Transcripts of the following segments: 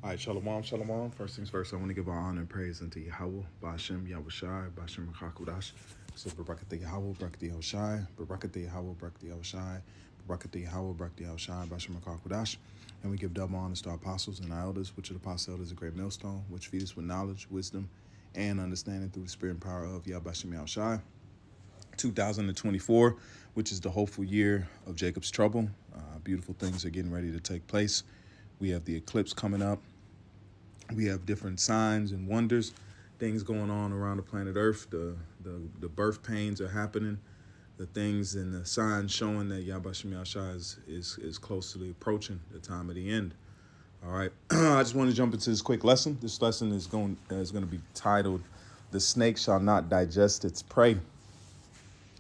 All right, shalom, shalom. First things first, I want to give our honor and praise unto Yahweh, Ba'ashem, Yahushai, Ba'ashem, Rakakudash. So, Barakatah Yahweh, Barakatah Yahushai, Barakatah Yahweh, Barakatah Yahushai, Barakatah Yahweh, Barakatah Yahushai, Ba'ashem, Rakakudash. And we give double honors to our apostles and our elders, which are the apostle elders, a great millstone, which feed us with knowledge, wisdom, and understanding through the spirit and power of Yahbashim Yahushai. 2024, which is the hopeful year of Jacob's trouble. Beautiful things are getting ready to take place. We have the eclipse coming up. We have different signs and wonders, things going on around the planet Earth. The birth pains are happening. The things and the signs showing that Yahbashim Yahushai is closely approaching the time of the end. All right, I just want to jump into this quick lesson. This lesson is going to be titled, "The snake shall not digest its prey,"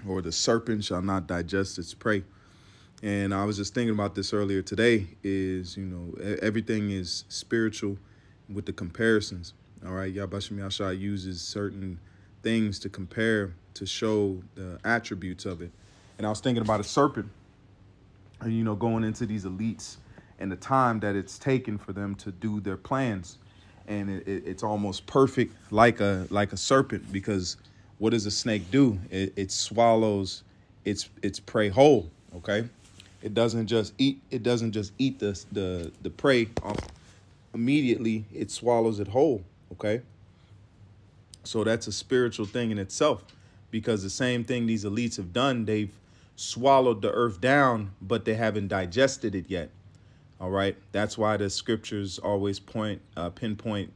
or "The serpent shall not digest its prey." And I was just thinking about this earlier today. Everything is spiritual with the comparisons. All right, Yahbashim Yahushai uses certain things to compare to show the attributes of it. And I was thinking about a serpent, going into these elites and the time that it's taken for them to do their plans. And it's almost perfect like a serpent, because what does a snake do? It swallows its prey whole. Okay, it doesn't just eat the prey off immediately. It swallows it whole. Okay, so that's a spiritual thing in itself, because the same thing these elites have done, they've swallowed the earth down, but they haven't digested it yet. All right, that's why the scriptures always pinpoint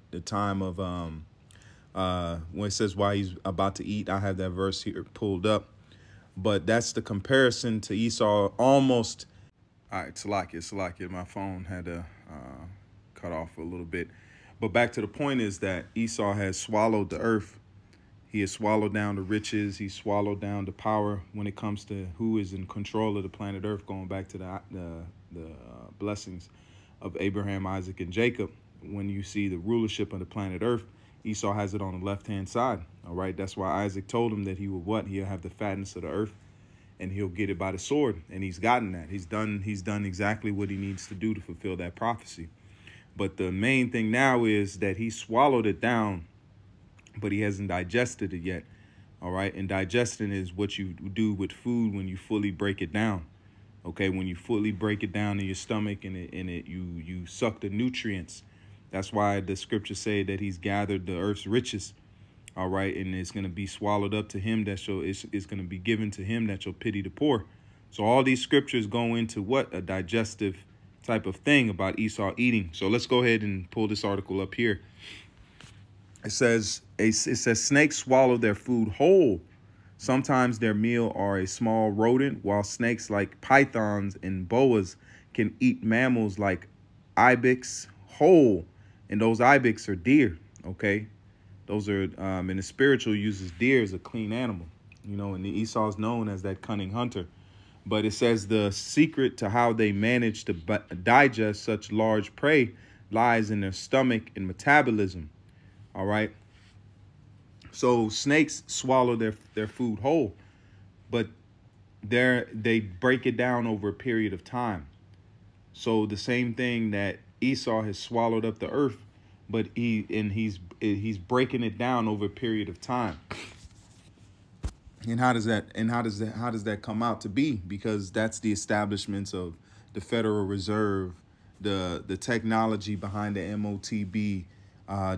the time of when it says why he's about to eat. I have that verse here pulled up, but that's the comparison to Esau almost. All right, Salakia, my phone had to cut off a little bit. But back to the point is that Esau has swallowed the earth. He has swallowed down the riches. He swallowed down the power when it comes to who is in control of the planet Earth, going back to the blessings of Abraham, Isaac, and Jacob. When you see the rulership of the planet Earth, Esau has it on the left-hand side. All right, that's why Isaac told him that he would what? He'll have the fatness of the earth, and he'll get it by the sword. And he's gotten that. He's done exactly what he needs to do to fulfill that prophecy. But the main thing now is that he swallowed it down, but he hasn't digested it yet. All right. And digesting is what you do with food when you fully break it down. OK, when you fully break it down in your stomach and you suck the nutrients. That's why the scriptures say that he's gathered the earth's riches. All right. And it's going to be swallowed up to him it's going to be given to him that shall pity the poor. So all these scriptures go into what? A digestive type of thing about Esau eating. So let's go ahead and pull this article up here. It says snakes swallow their food whole. Sometimes their meal are a small rodent, while snakes like pythons and boas can eat mammals like ibex whole. And those ibex are deer. Okay, those are in the spiritual uses deer as a clean animal. And the Esau is known as that cunning hunter. But it says the secret to how they manage to digest such large prey lies in their stomach and metabolism. All right. So snakes swallow their food whole, but they break it down over a period of time. So the same thing that Esau has swallowed up the earth, but he's breaking it down over a period of time. And how does that come out to be? Because that's the establishments of the Federal Reserve, the technology behind the MOTB,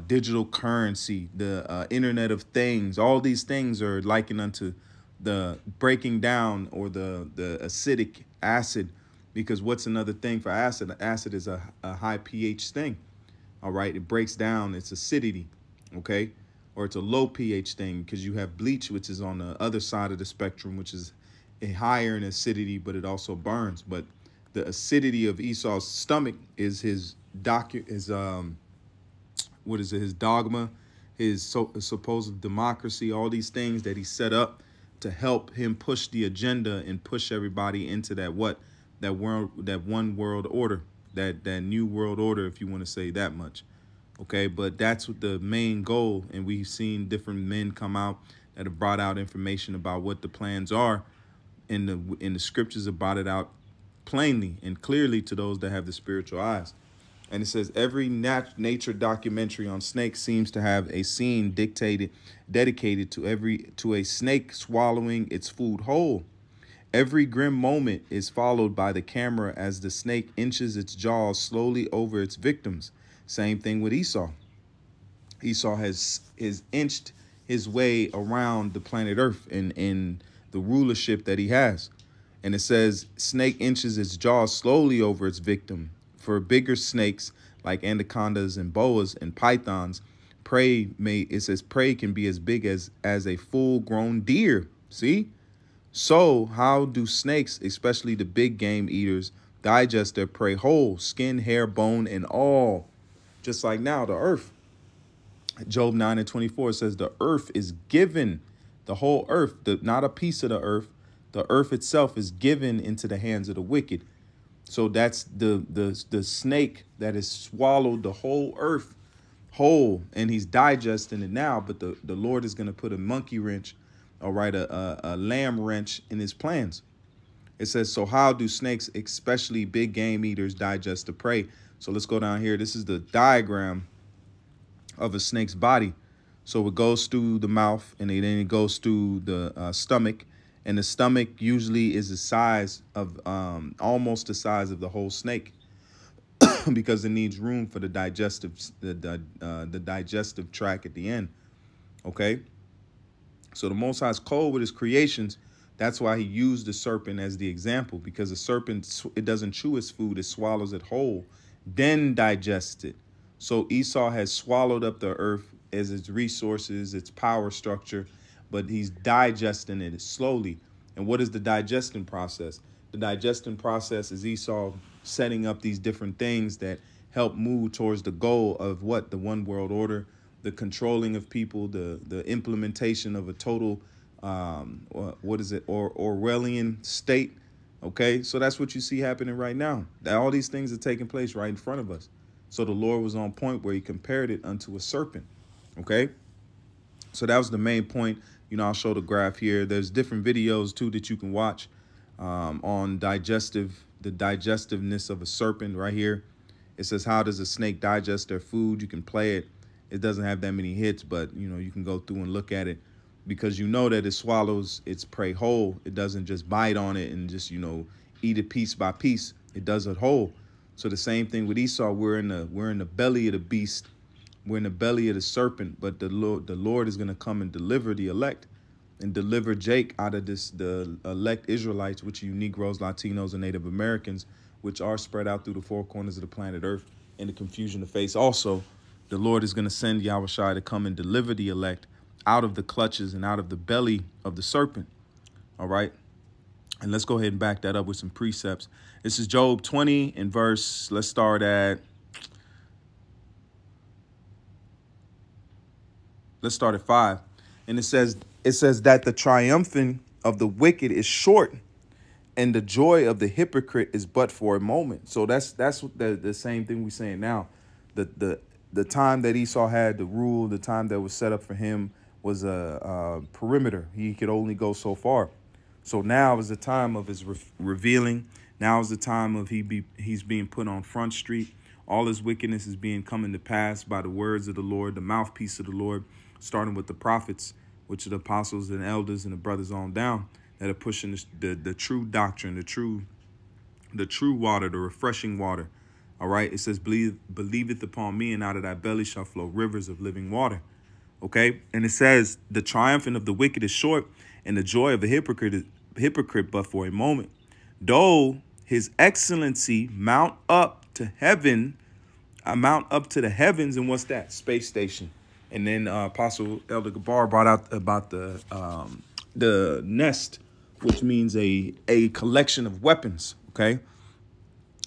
digital currency, the Internet of Things. All these things are likened unto the breaking down or the acidic acid. Because what's another thing for acid? Acid is a high pH thing. All right, it breaks down its acidity. Okay. Or it's a low pH thing, because you have bleach, which is on the other side of the spectrum, which is a higher in acidity, but it also burns. But the acidity of Esau's stomach is his dogma, his supposed democracy, all these things that he set up to help him push the agenda and push everybody into that one world order, that new world order, if you want to say that much. OK, but that's what the main goal. And we've seen different men come out that have brought out information about what the plans are, in the scriptures about it out plainly and clearly to those that have the spiritual eyes. And it says every nature documentary on snakes seems to have a scene dedicated to a snake swallowing its food whole. Every grim moment is followed by the camera as the snake inches its jaws slowly over its victims. Same thing with Esau. Esau has inched his way around the planet Earth in the rulership that he has. And it says snake inches its jaws slowly over its victim. For bigger snakes like anacondas and boas and pythons, prey can be as big as a full-grown deer. See? So how do snakes, especially the big game eaters, digest their prey whole, skin, hair, bone, and all? Just like now, the earth. Job 9:24 says the earth is given, the whole earth, not a piece of the earth itself is given into the hands of the wicked. So that's the snake that has swallowed the whole earth whole, and he's digesting it now. But the Lord is going to put a monkey wrench, all right, a lamb wrench in his plans. It says, so how do snakes, especially big game eaters, digest the prey? So let's go down here. This is the diagram of a snake's body. So it goes through the mouth, and then it goes through the stomach. And the stomach usually is the size of almost the size of the whole snake because it needs room for the digestive tract at the end. OK, so the Most High is cold with his creations. That's why he used the serpent as the example, because the serpent, it doesn't chew its food. It swallows it whole, then digests it. So Esau has swallowed up the earth as its resources, its power structure, but he's digesting it slowly. And what is the digesting process? The digesting process is Esau setting up these different things that help move towards the goal of what? The one world order, the controlling of people, the implementation of a total, Orwellian state. Okay, so that's what you see happening right now. All these things are taking place right in front of us. So the Lord was on point where he compared it unto a serpent. Okay, so that was the main point. You know, I'll show the graph here. There's different videos, too, that you can watch on the digestiveness of a serpent right here. It says, how does a snake digest their food? You can play it. It doesn't have that many hits, but, you know, you can go through and look at it because you know that it swallows its prey whole. It doesn't just bite on it and just, you know, eat it piece by piece. It does it whole. So the same thing with Esau. We're in the belly of the beast. We're in the belly of the serpent, but the Lord is going to come and deliver the elect and deliver Jake out of the elect Israelites, which are you Negroes, Latinos, and Native Americans, which are spread out through the four corners of the planet Earth in the confusion to face. Also, the Lord is going to send Yahushua to come and deliver the elect out of the clutches and out of the belly of the serpent. All right. And let's go ahead and back that up with some precepts. This is Job 20 and verse. Let's start at 5. And it says that the triumphing of the wicked is short, and the joy of the hypocrite is but for a moment. So that's the same thing we're saying now. The time that Esau had to rule, the time that was set up for him was a perimeter. He could only go so far. So now is the time of his revealing. Now is the time of he's being put on Front Street. All his wickedness is being coming to pass by the words of the Lord, the mouthpiece of the Lord, starting with the prophets, which are the apostles and elders and the brothers on down that are pushing the true doctrine, the true water, the refreshing water. All right. It says, believeth upon me, and out of thy belly shall flow rivers of living water. OK. And it says the triumphing of the wicked is short, and the joy of the hypocrite but for a moment. Though his excellency mount up to heaven, mount up to the heavens. And what's that? Space station. And then Apostle Elder Gabar brought out about the nest, which means a collection of weapons. OK,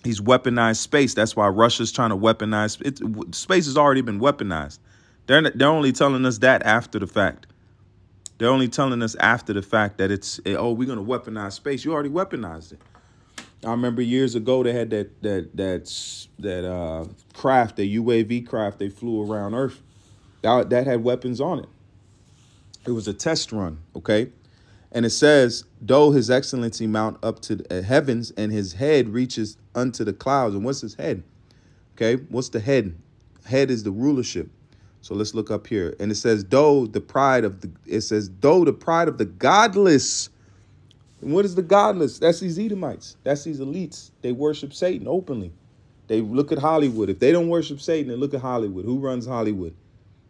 he's weaponized space. That's why Russia's trying to weaponize it. Space has already been weaponized. They're only telling us that after the fact. They're only telling us after the fact that we're going to weaponize space. You already weaponized it. I remember years ago they had that craft, the UAV craft. They flew around Earth. That had weapons on it. It was a test run, okay? And it says, though his excellency mount up to the heavens, and his head reaches unto the clouds. And what's his head? Okay, what's the head? Head is the rulership. So let's look up here. And it says, though the pride of the godless. And what is the godless? That's these Edomites. That's these elites. They worship Satan openly. They look at Hollywood. If they don't worship Satan, then look at Hollywood. Who runs Hollywood?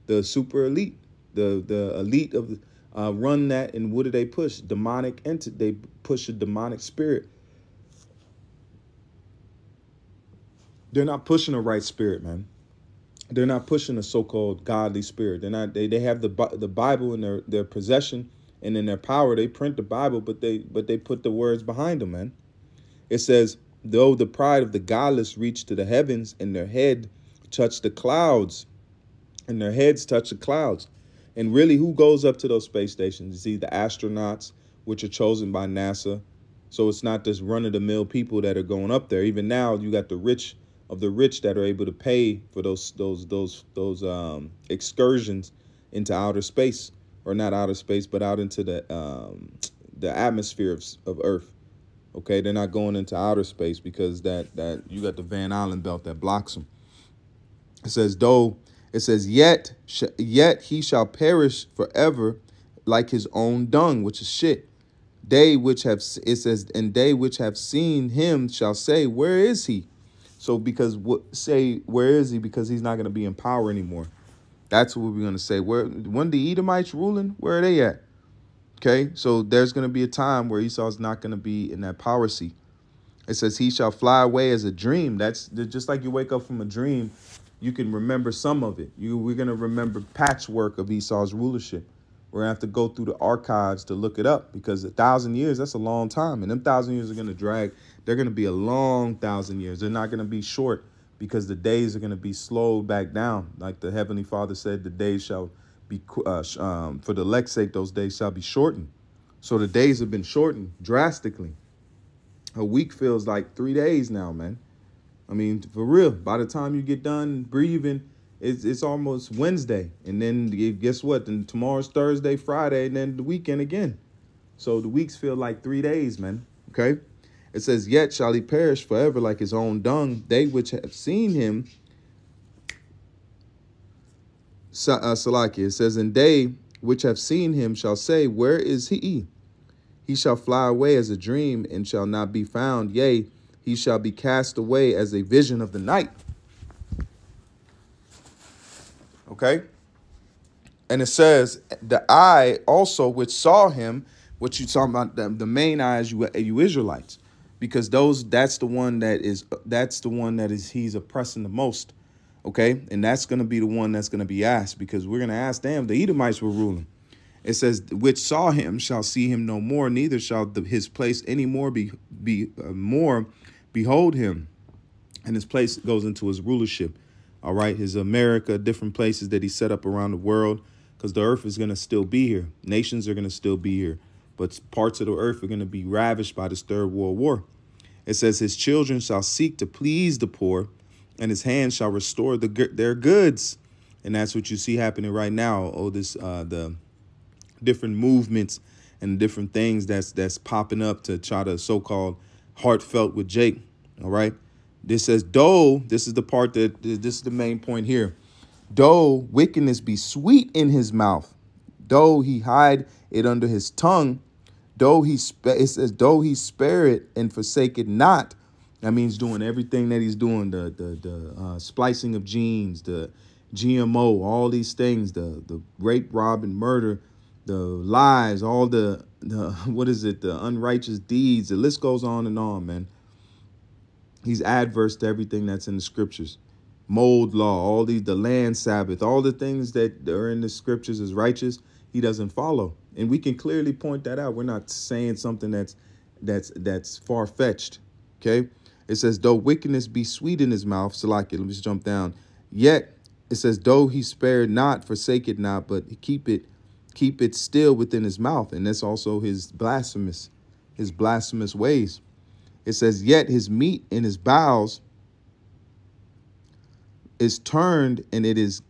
The super elite. The elite of run that. And what do they push? Demonic entity. They push a demonic spirit. They're not pushing a right spirit, man. They're not pushing a so-called godly spirit. They're not. They have the Bible in their possession and in their power. They print the Bible, but they put the words behind them, man. It says, though the pride of the godless reach to the heavens, and their head touch the clouds, and their heads touch the clouds. And really, who goes up to those space stations? You see the astronauts, which are chosen by NASA. So it's not just run-of-the-mill people that are going up there. Even now, you got the rich of the rich that are able to pay for those excursions into outer space, or not outer space, but out into the atmosphere of Earth. Okay, they're not going into outer space because that you got the Van Allen belt that blocks them. It says, yet he shall perish forever like his own dung, which is shit. They which have, it says, and they which have seen him shall say, where is he? So where is he? Because he's not going to be in power anymore. That's what we're going to say. When the Edomites ruling, where are they at? Okay, so there's going to be a time where Esau's not going to be in that power seat. It says he shall fly away as a dream. That's just like you wake up from a dream. You can remember some of it. We're going to remember patchwork of Esau's rulership. We're going to have to go through the archives to look it up, because 1,000 years, that's a long time. And them 1,000 years are going to drag. They're going to be a long 1,000 years. They're not going to be short, because the days are going to be slowed back down. Like the Heavenly Father said, the days shall be, for the elect's sake, those days shall be shortened. So the days have been shortened drastically. A week feels like 3 days now, man. I mean, for real, by the time you get done breathing, it's almost Wednesday. And then guess what? Then tomorrow's Thursday, Friday, and then the weekend again. So the weeks feel like 3 days, man. Okay. It says, yet shall he perish forever like his own dung. They which have seen him, Salakia, it says, and they which have seen him shall say, where is he? He shall fly away as a dream and shall not be found. Yea, he shall be cast away as a vision of the night. Okay. And it says, the eye also which saw him, what you talking about, the main eyes, you Israelites, because that's the one that is he's oppressing the most. Okay. And that's going to be the one that's going to be asked, because we're going to ask them. The Edomites were ruling. It says, which saw him shall see him no more, neither shall his place any more behold him. And his place goes into his rulership. All right. His America, different places that he set up around the world, because the earth is going to still be here. Nations are going to still be here. But parts of the earth are going to be ravished by this Third World War. It says his children shall seek to please the poor, and his hands shall restore their goods. And that's what you see happening right now. Oh, the different movements and different things that's popping up to try to so-called heartfelt with Jake. All right. This says, though, this is the part this is the main point here. Though wickedness be sweet in his mouth, though he hide it under his tongue, it says, though he spare it and forsake it not. That means doing everything that he's doing, the splicing of genes, the GMO, all these things, the rape, rob, and murder, the lies, all the unrighteous deeds. The list goes on and on, man. He's adverse to everything that's in the scriptures. Mold law, the land Sabbath, all the things that are in the scriptures is righteous, he doesn't follow. And we can clearly point that out. We're not saying something that's far-fetched. Okay. It says, though wickedness be sweet in his mouth, Salakia, let me just jump down. Yet it says, though he spared not, forsake it not, but keep it still within his mouth. And that's also his blasphemous ways. It says, yet his meat in his bowels is turned, and its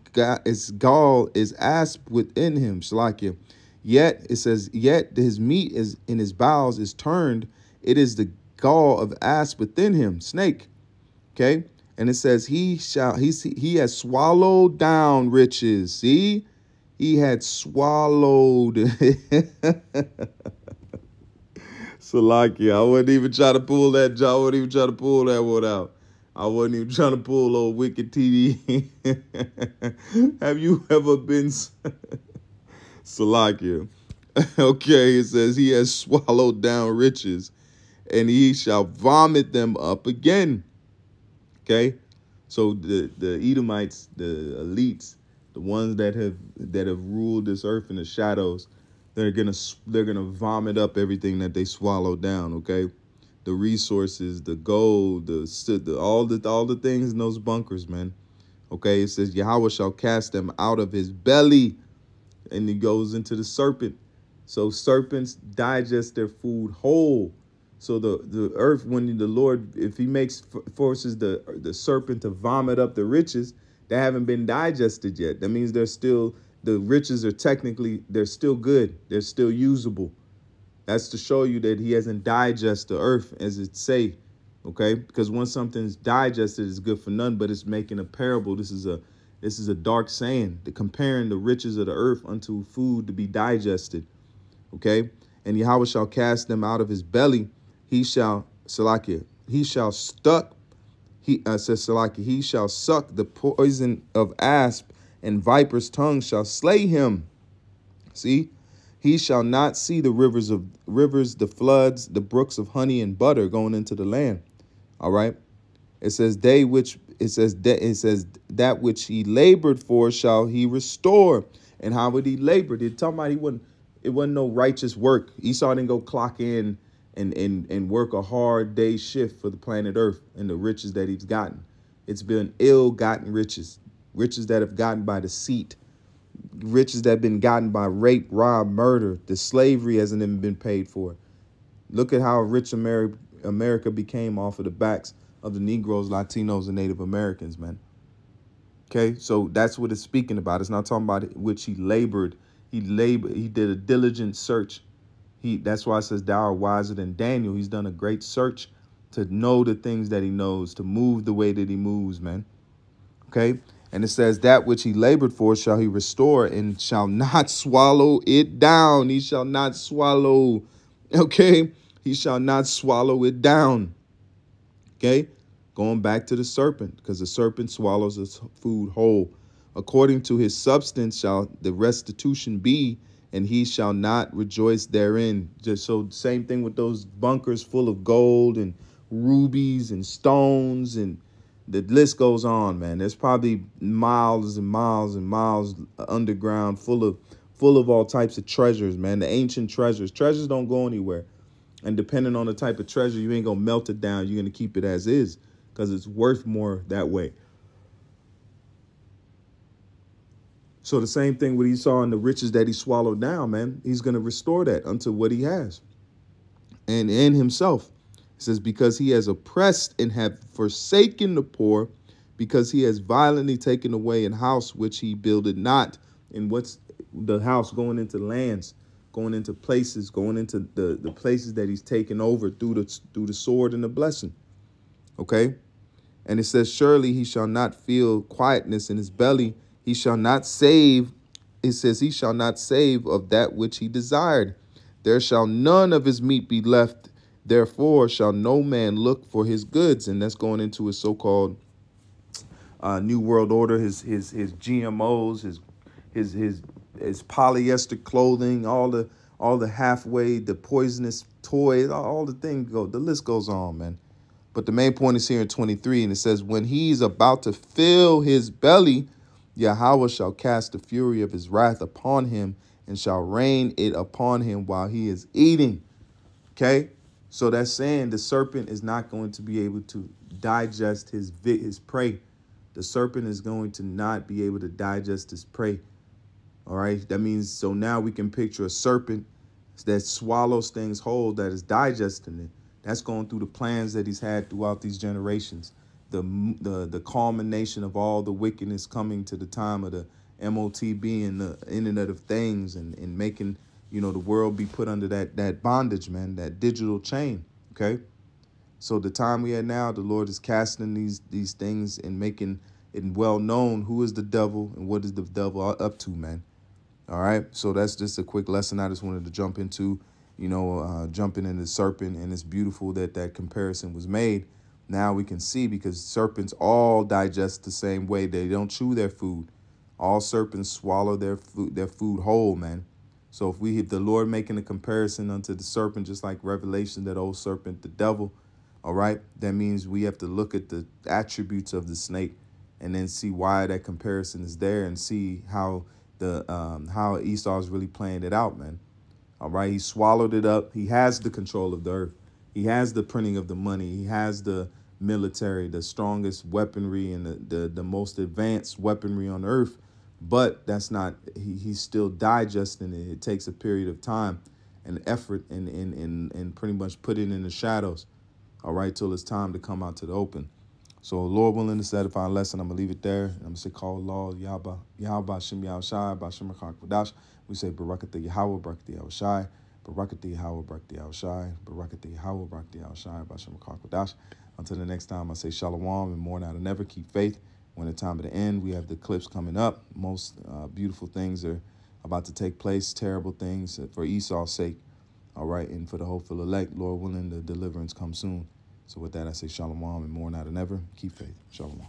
gall is asp within him. Shalakia. Yet it says, yet his meat is in his bowels is turned. It is the gall of asp within him. Snake. Okay. And it says he has swallowed down riches. See, he had swallowed. Salakia, I wouldn't even try to pull that. I wouldn't even try to pull that one out. I wasn't even trying to pull old Wicked TV. Have you ever been Salakia? Okay, it says he has swallowed down riches, and he shall vomit them up again. Okay, so the Edomites, the elites, the ones that have ruled this earth in the shadows, they're gonna vomit up everything that they swallowed down. Okay, the resources, the gold, all the things in those bunkers, man. Okay, it says Yahweh shall cast them out of his belly, and he goes into the serpent. So serpents digest their food whole. So the earth, when the Lord, if he forces the serpent to vomit up the riches, they haven't been digested yet. That means the riches are they're still good. They're still usable. That's to show you that he hasn't digested the earth, as it say. Okay, because once something's digested, it's good for none, but it's making a parable. This is a dark saying, comparing the riches of the earth unto food to be digested. Okay, and Yahweh shall cast them out of his belly. He shall Salakia. He shall suck the poison of asp, and viper's tongue shall slay him. See, he shall not see the rivers, the floods, the brooks of honey and butter going into the land. All right. It says that which he labored for shall he restore. And how would he labor? It wasn't no righteous work. Esau didn't go clock in and work a hard day shift for the planet Earth and the riches that he's gotten. It's been ill-gotten riches that have gotten by deceit, riches that have been gotten by rape, rob, murder. The slavery hasn't even been paid for. Look at how rich America became off of the backs of the Negroes, Latinos, and Native Americans, man. Okay, so that's what it's speaking about. It's not talking about which he labored. He did a diligent search. That's why it says thou art wiser than Daniel. He's done a great search to know the things that he knows, to move the way that he moves, man. Okay, and it says that which he labored for shall he restore, and shall not swallow it down. He shall not swallow. Okay, he shall not swallow it down. Okay, going back to the serpent, because the serpent swallows its food whole. According to his substance shall the restitution be, and he shall not rejoice therein. Just so same thing with those bunkers full of gold and rubies and stones, and the list goes on, man. There's probably miles and miles and miles underground full of all types of treasures, man. The ancient treasures. Treasures don't go anywhere. And depending on the type of treasure, you ain't going to melt it down. You're going to keep it as is because it's worth more that way. So the same thing what he saw in the riches that he swallowed down, man, he's going to restore that unto what he has. And in himself, it says, because he has oppressed and have forsaken the poor, because he has violently taken away an house which he builded not. And what's the house? Going into lands, going into places, going into the places that he's taken over through the sword and the blessing. Okay. And it says, surely he shall not feel quietness in his belly. He shall not save. It says he shall not save of that which he desired. There shall none of his meat be left. Therefore shall no man look for his goods. And that's going into his so-called New World Order, his GMOs, his polyester clothing, all the halfway, the poisonous toys, all the things go. The list goes on, man. But the main point is here in 23, and it says, when he's about to fill his belly, Yahweh shall cast the fury of his wrath upon him, and shall rain it upon him while he is eating. Okay, so that's saying the serpent is not going to be able to digest his prey. The serpent is going to not be able to digest his prey. All right, that means, so now we can picture a serpent that swallows things whole, that is digesting it. That's going through the plans that he's had throughout these generations. The culmination of all the wickedness coming to the time of the MOTB and the Internet of Things, and making, the world be put under that bondage, man, that digital chain. Okay. So the time we had now, the Lord is casting these things and making it well known who is the devil and what is the devil up to, man. All right. So that's just a quick lesson I just wanted to jump into, jumping into the serpent. And it's beautiful that that comparison was made. Now we can see, because serpents all digest the same way. They don't chew their food. All serpents swallow their food whole, man. So if the Lord making a comparison unto the serpent, just like Revelation, that old serpent, the devil, all right, that means we have to look at the attributes of the snake and then see why that comparison is there, and see how how Esau is really playing it out, man. All right, he swallowed it up. He has the control of the earth. He has the printing of the money. He has the military, the strongest weaponry, and the most advanced weaponry on earth. But that's not, he's still digesting it. It takes a period of time and effort and pretty much put it in the shadows, all right, till it's time to come out to the open. So Lord willing, this edifying lesson, I'm going to leave it there. I'm going to say, call Allah, Yahweh, Shem Yahushai, Bashem Rakak. We say, Barakatah Yahweh, Barakatah Yahushai, Barakatah Yahweh, Barakatah Yahushai, Barakatah Yahweh, Barakatah Yahushai, Bashem Rakak. Until the next time, I say shalom, and more now than ever, keep faith. When the time of the end, we have the eclipse coming up. Most beautiful things are about to take place, terrible things for Esau's sake. All right, and for the hopeful elect, Lord willing, the deliverance comes soon. So with that, I say shalom, and more now than ever, keep faith. Shalom.